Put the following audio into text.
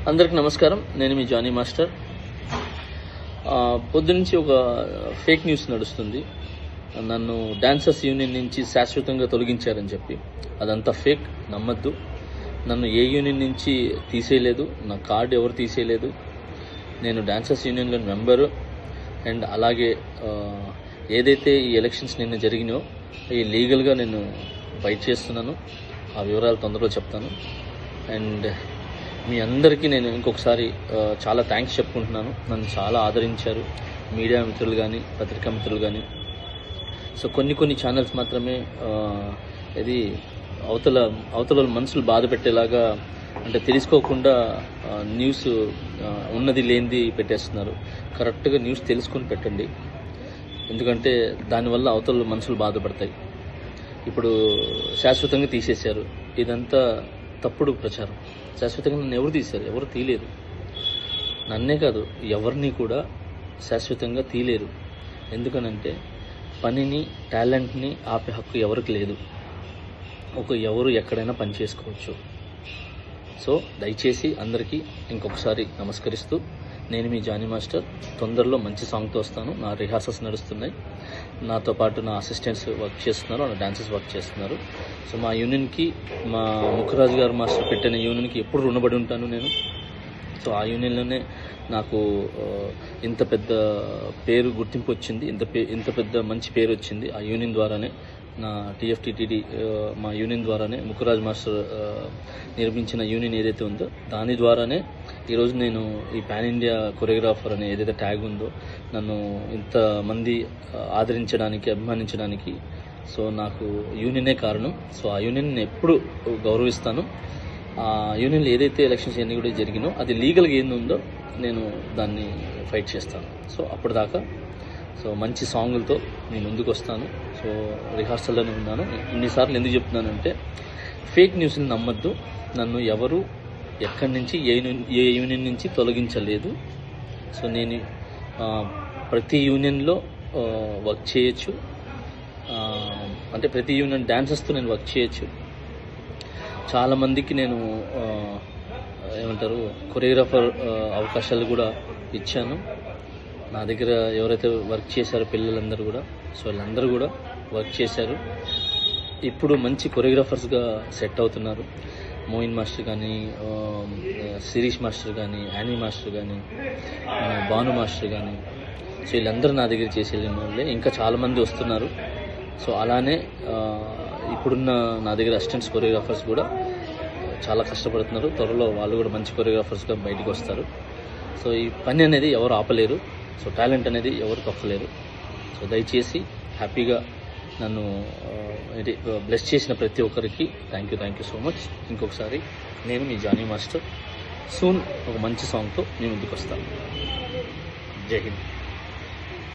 అందరికి నమస్కారం. నేను మీ జానీ మాస్టర్. పొద్దునుంచి ఒక ఫేక్ న్యూస్ నడుస్తుంది. నన్ను డాన్సర్స్ యూనియన్ నుంచి శాశ్వతంగా తొలగించారని చెప్పి. అదంతా ఫేక్, నమ్మద్దు. నన్ను ఏ యూనియన్ నుంచి తీసేయలేదు, నా కార్డు ఎవరు తీసేయలేదు. నేను డాన్సర్స్ యూనియన్లో మెంబరు. అండ్ అలాగే ఏదైతే ఈ ఎలక్షన్స్ నిన్న జరిగినాయో ఈ లీగల్గా నేను ఫైట్ చేస్తున్నాను. ఆ వివరాలు తొందరలో చెప్తాను. అండ్ మీ అందరికీ నేను ఇంకొకసారి చాలా థ్యాంక్స్ చెప్పుకుంటున్నాను. నన్ను చాలా ఆదరించారు మీడియా మిత్రులు కానీ, పత్రికా మిత్రులు కానీ. సో కొన్ని ఛానల్స్ మాత్రమే ఇది అవతల మనసులు బాధ పెట్టేలాగా, అంటే తెలుసుకోకుండా న్యూస్ ఉన్నది లేనిది పెట్టేస్తున్నారు. కరెక్ట్గా న్యూస్ తెలుసుకొని పెట్టండి, ఎందుకంటే దానివల్ల అవతల మనసులు బాధపడతాయి. ఇప్పుడు శాశ్వతంగా తీసేశారు, ఇదంతా తప్పుడు ప్రచారం. శాశ్వతంగా నన్ను ఎవరు తీశారు? ఎవరు తీయలేరు. నన్నే కాదు, ఎవరిని కూడా శాశ్వతంగా తీయలేరు. ఎందుకనంటే పనిని, టాలెంట్ని ఆపే హక్కు ఎవరికి లేదు. ఎవరు ఎక్కడైనా పని చేసుకోవచ్చు. సో దయచేసి అందరికీ ఇంకొకసారి నమస్కరిస్తూ, నేను మీ జానీ మాస్టర్. తొందరలో మంచి సాంగ్తో వస్తాను. నా రిహార్సల్స్ నడుస్తున్నాయి. నాతో పాటు నా అసిస్టెంట్స్ వర్క్ చేస్తున్నారు, నా డాన్సర్స్ వర్క్ చేస్తున్నారు. సో మా యూనియన్కి, మా ముఖరాజు గారు మాస్టర్ పెట్టిన యూనియన్కి ఎప్పుడు రుణపడి ఉంటాను నేను. సో ఆ యూనియన్లోనే నాకు ఇంత పెద్ద పేరు, గుర్తింపు వచ్చింది. ఇంత పెద్ద మంచి పేరు వచ్చింది ఆ యూనియన్ ద్వారానే. నా TFTTD మా యూనియన్ ద్వారానే, ముఖరాజ్ మాస్టర్ నిర్మించిన యూనియన్ ఏదైతే ఉందో దాని ద్వారానే ఈరోజు నేను ఈ పాన్ ఇండియా కొరియోగ్రాఫర్ అనే ఏదైతే ట్యాగ్ ఉందో నన్ను ఇంతమంది ఆదరించడానికి, అభిమానించడానికి సో నాకు యూనియనే కారణం. సో ఆ యూనియన్ ఎప్పుడు గౌరవిస్తాను. ఆ యూనియన్లో ఏదైతే ఎలక్షన్స్ అన్నీ కూడా జరిగినో అది లీగల్గా ఏంది ఉందో నేను దాన్ని ఫైట్ చేస్తాను. సో అప్పటిదాకా సో మంచి సాంగులతో నేను ముందుకు వస్తాను. సో రిహార్సల్లోనే ఉన్నాను. ఇన్నిసార్లు ఎందుకు చెప్తున్నానంటే ఫేక్ న్యూస్ని నమ్మద్దు. నన్ను ఎవరు ఎక్కడి నుంచి ఏ యూనియన్ నుంచి తొలగించలేదు. సో నేను ప్రతి యూనియన్లో వర్క్ చేయొచ్చు. అంటే ప్రతి యూనియన్ డాన్సర్స్తో నేను వర్క్ చేయొచ్చు. చాలామందికి నేను ఏమంటారు కొరియోగ్రాఫర్ అవకాశాలు కూడా ఇచ్చాను. నా దగ్గర ఎవరైతే వర్క్ చేశారో పిల్లలందరూ కూడా, సో వీళ్ళందరూ కూడా వర్క్ చేశారు. ఇప్పుడు మంచి కొరియోగ్రాఫర్స్గా సెట్ అవుతున్నారు. మోయిన్ మాస్టర్ కానీ, శిరీష్ మాస్టర్ కానీ, యానీ మాస్టర్ కానీ, భాను మాస్టర్ కానీ, సో వీళ్ళందరూ నా దగ్గర చేసి వెళ్ళిన వాళ్ళే. ఇంకా చాలామంది వస్తున్నారు. సో అలానే ఇప్పుడున్న నా దగ్గర అసిస్టెంట్స్ కొరియోగ్రాఫర్స్ కూడా చాలా కష్టపడుతున్నారు. త్వరలో వాళ్ళు కూడా మంచి కొరియోగ్రాఫర్స్గా బయటకు వస్తారు. సో ఈ పని అనేది ఎవరు ఆపలేరు. సో టాలెంట్ అనేది ఎవరు తొక్కలేరు. సో దయచేసి హ్యాపీగా నన్ను బ్లెస్ చేసిన ప్రతి ఒక్కరికి థ్యాంక్ యూ సో మచ్. ఇంకొకసారి నేను మీ జానీ మాస్టర్. సూన్ ఒక మంచి సాంగ్తో నేను ముందుకు వస్తాను. జై హింద్.